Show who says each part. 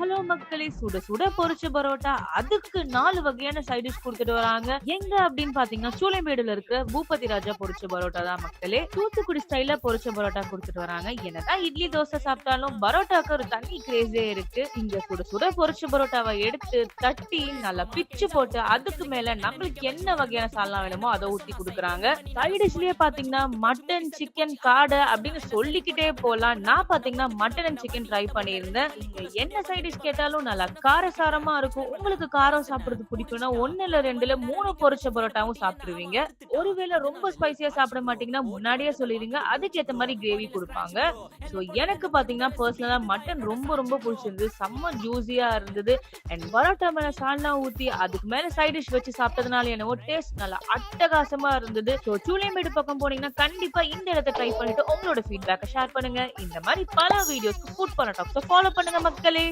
Speaker 1: Hello மக்களே! சுட சுட பொரிச்ச பரோட்டா, அதுக்கு 4 வகையான சைட் டிஷ் குடுத்துட்டு வராங்க. எங்க அப்படின்னு பார்த்தீங்கன்னா, சூளைமேடுல இருக்க பூபதி ராஜா பொரிச்ச பரோட்டா தான் மக்களே. தூத்துக்குடி ஸ்டைல்ல பொரிச்ச பரோட்டா குடுத்துட்டு வராங்க. என்னதான் இட்லி, தோசை சாப்பிட்டாலும் பரோட்டாக்கு ஒரு தனி கிரேஸே இருக்கு. இங்க சுட சுட பொரிச்ச பரோட்டாவ எடுத்து, தட்டி, நல்லா பிச்சு போட்டு, அதுக்கு மேல நம்மளுக்கு என்ன வகையான சால்னா வேணுமோ அத ஊத்தி குடுக்குறாங்க. சைட் டிஷ்லயே பார்த்தீங்கன்னா, மட்டன், சிக்கன், காடை அப்படின்னு சொல்லிக்கிட்டே போலாம். நான் பார்த்தீங்கன்னா, மட்டன் அண்ட் சிக்கன் ட்ரை பண்ணியிருந்தேன். நீங்க என்ன சைட் டிஷ் கேட்டாலும் நல்லா காரசாரமா இருக்கும். உங்களுக்கு காரம் சாப்பிடுறது பிடிக்கும்னா 1 இல்ல 2 இல்ல 3 பொரிச்ச பரோட்டாவும் சாப்பிட்டுருவீங்க. ஒருவேளை ரொம்ப ஸ்பைசியா சாப்பிட மாட்டீங்கன்னா முன்னாடியே சொல்லிடுங்க. அதுக்கேத்த மாரி கிரேவி குடுப்பாங்க. சோ எனக்கு பாத்தீங்கன்னா பர்சனலா மட்டன் ரொம்ப ரொம்ப புடிச்சிருந்தது. செம்ம ஜூஸியா இருந்தது. அண்ட் பரோட்டா மேல சால்னா ஊத்தி அதுக்கு மேல சைட் டிஷ் வச்சு சாப்பிட்டதுனால என்னவோ டேஸ்ட் நல்லா அட்டகாசமா இருந்தது. சோ சூளைமேடு பக்கம் போனீங்கன்னா கண்டிப்பா இந்த இடத்த ட்ரை பண்ணிட்டு உங்களோட ஃபீட்பேக்க ஷேர் பண்ணுங்க. இந்த மாரி பல வீடியோஸ்க்கு ஃபுட் பண்ண டாக்ஸ ஃபாலோ பண்ணுங்க மக்களே.